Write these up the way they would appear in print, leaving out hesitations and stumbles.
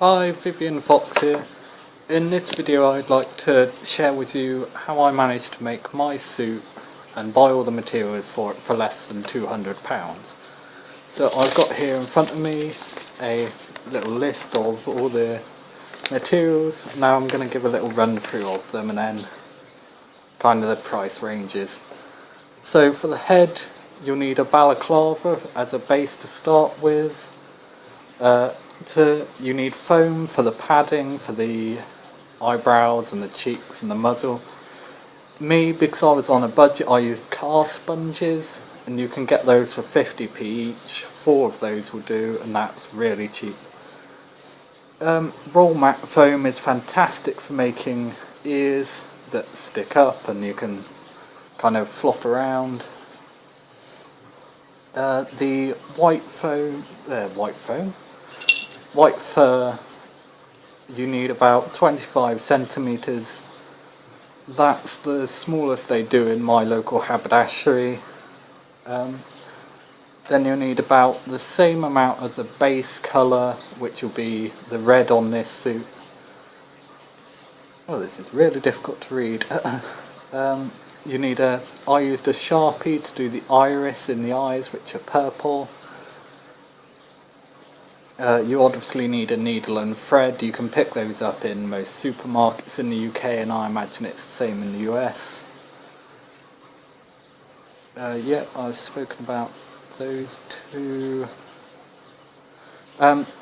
Hi, Vivian Fox here. In this video I'd like to share with you how I managed to make my suit and buy all the materials for it for less than £200. So I've got here in front of me a little list of all the materials. Now I'm going to give a little run through of them and then kind of the price ranges. So for the head you'll need a balaclava as a base to start with. You need foam for the padding, for the eyebrows and the cheeks and the muzzle. Me, because I was on a budget, I used car sponges, and you can get those for 50p each. 4 of those will do, and that's really cheap. Roll mat foam is fantastic for making ears that stick up and you can kind of flop around. The white fur, you need about 25 centimetres. That's the smallest they do in my local haberdashery. Then you'll need about the same amount of the base colour, which will be the red on this suit. Oh, this is really difficult to read. I used a Sharpie to do the iris in the eyes, which are purple. You obviously need a needle and thread. You can pick those up in most supermarkets in the UK, and I imagine it's the same in the US. I've spoken about those two.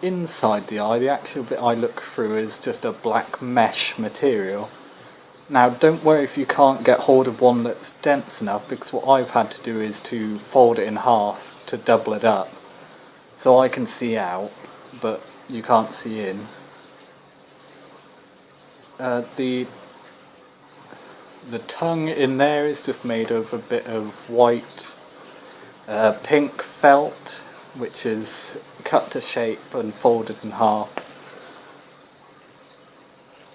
Inside the eye, the actual bit I look through is just a black mesh material. Now don't worry if you can't get hold of one that's dense enough, because what I've had to do is to fold it in half to double it up. So I can see out, but you can't see in. The tongue in there is just made of a bit of white pink felt, which is cut to shape and folded in half.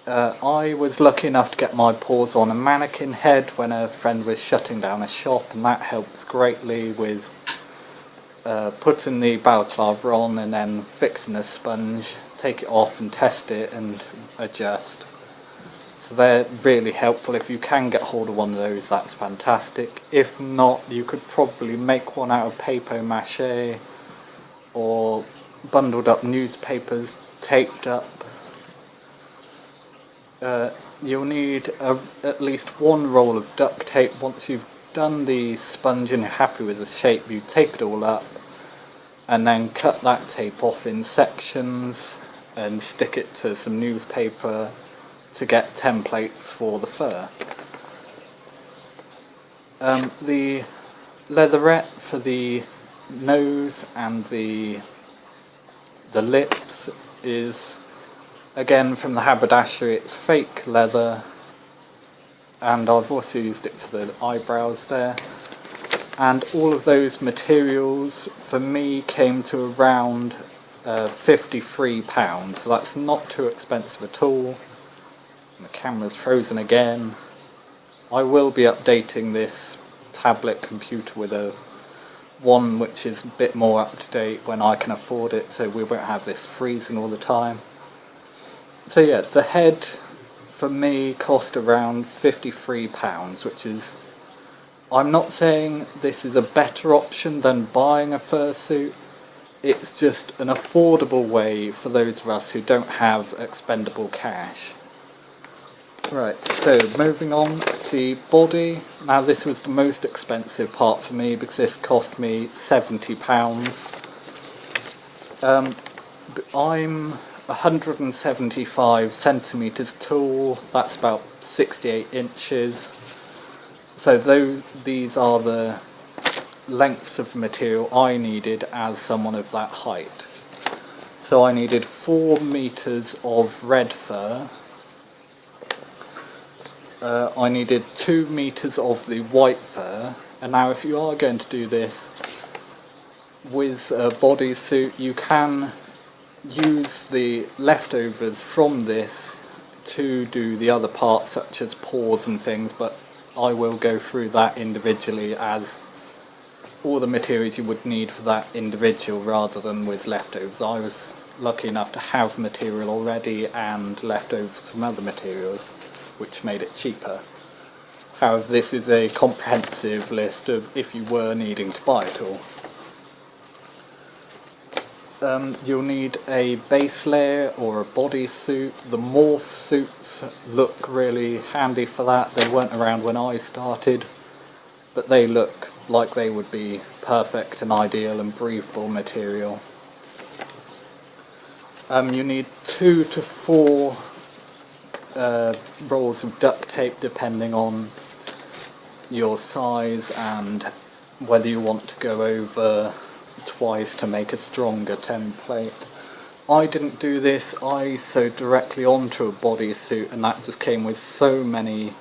I was lucky enough to get my paws on a mannequin head when a friend was shutting down a shop, and that helps greatly with putting the balaclava on and then fixing the sponge, take it off and test it and adjust. So they're really helpful. If you can get hold of one of those, that's fantastic. If not, you could probably make one out of paper mache or bundled up newspapers taped up. You'll need at least one roll of duct tape. Once you've done the sponge and you're happy with the shape, you tape it all up and then cut that tape off in sections and stick it to some newspaper to get templates for the fur. The leatherette for the nose and the lips is again from the haberdashery. It's fake leather, and I've also used it for the eyebrows there. And all of those materials for me came to around £53, so that's not too expensive at all. And the camera's frozen again. I will be updating this tablet computer with one which is a bit more up to date when I can afford it, so we won't have this freezing all the time. So yeah, the head for me cost around £53, which is, I'm not saying this is a better option than buying a fursuit, it's just an affordable way for those of us who don't have expendable cash. Right, so moving on, the body. Now this was the most expensive part for me because this cost me £70. I'm 175 centimetres tall, that's about 68 inches. So these are the lengths of material I needed as someone of that height. So I needed 4 metres of red fur. I needed 2 metres of the white fur. And now if you are going to do this with a bodysuit, you can use the leftovers from this to do the other parts such as paws and things, but I will go through that individually as all the materials you would need for that individual rather than with leftovers. I was lucky enough to have material already and left over some other materials, which made it cheaper. However, this is a comprehensive list of if you were needing to buy it all. You'll need a base layer or a bodysuit. The morph suits look really handy for that. They weren't around when I started, but they look like they would be perfect and ideal and breathable material. You need 2 to 4 rolls of duct tape depending on your size and whether you want to go over twice to make a stronger template. I didn't do this, I sewed directly onto a bodysuit, and that just came with so many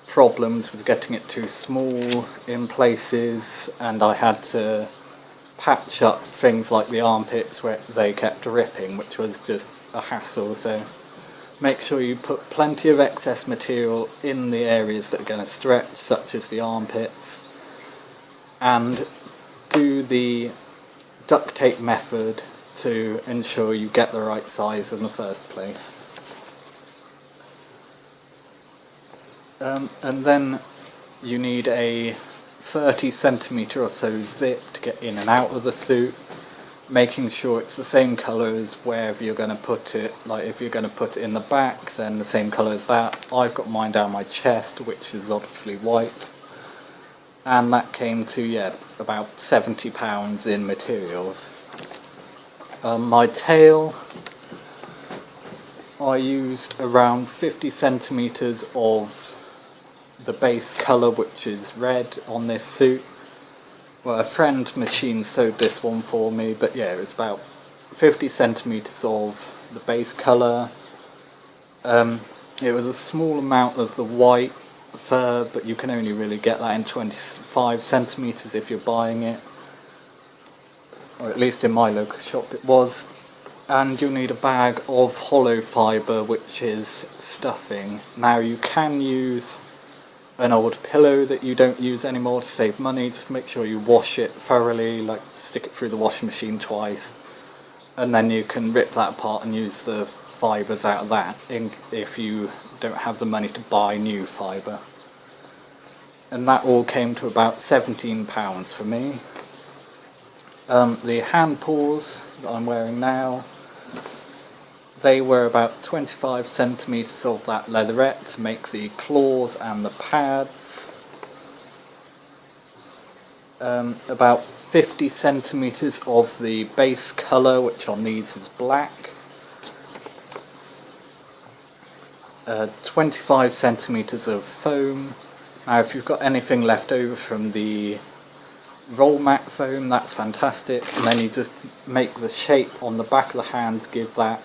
problems with getting it too small in places, and I had to patch up things like the armpits where they kept ripping, which was just a hassle. So make sure you put plenty of excess material in the areas that are going to stretch, such as the armpits, and do the duct tape method to ensure you get the right size in the first place. And then you need a 30cm or so zip to get in and out of the suit, making sure it's the same colour as wherever you're going to put it. Like if you're going to put it in the back, then the same colour as that. I've got mine down my chest, which is obviously white. And that came to, about £70 in materials. My tail, I used around 50cm of the base colour, which is red, on this suit. Well, a friend machine sewed this one for me, but it's about 50cm of the base colour. It was a small amount of the white fur, but you can only really get that in 25cm if you're buying it, or at least in my local shop it was. And you'll need a bag of hollow fibre, which is stuffing. Now you can use an old pillow that you don't use anymore to save money. Just make sure you wash it thoroughly, like stick it through the washing machine twice, and then you can rip that apart and use the fibres out of that if you don't have the money to buy new fibre. And that all came to about £17 for me. The hand paws that I'm wearing now, they were about 25cm of that leatherette to make the claws and the pads. About 50cm of the base colour, which on these is black. 25cm of foam. Now if you've got anything left over from the roll mat foam, that's fantastic, and then you just make the shape on the back of the hand, give that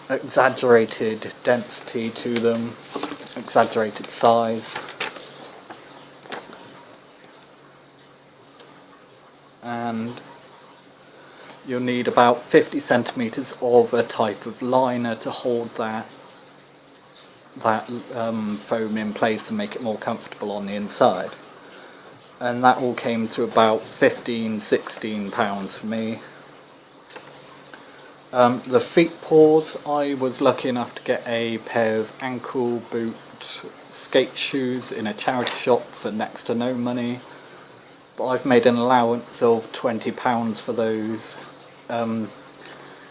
exaggerated density to them, exaggerated size. And you'll need about 50cm of a type of liner to hold that foam in place and make it more comfortable on the inside. And that all came to about £16 for me. The feet paws, I was lucky enough to get a pair of ankle boot skate shoes in a charity shop for next to no money, but I've made an allowance of £20 for those.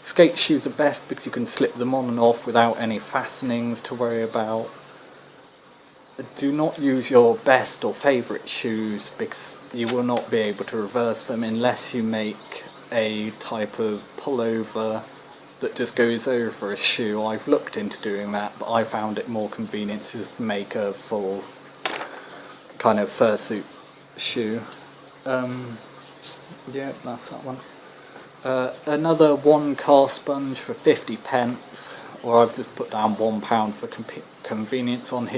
Skate shoes are best because you can slip them on and off without any fastenings to worry about. Do not use your best or favourite shoes because you will not be able to reverse them unless you make a type of pullover that just goes over a shoe. I've looked into doing that, but I found it more convenient to just make a full kind of fursuit shoe. Yeah, that's that one. Another 1 car sponge for 50p, or I've just put down £1 for convenience on here.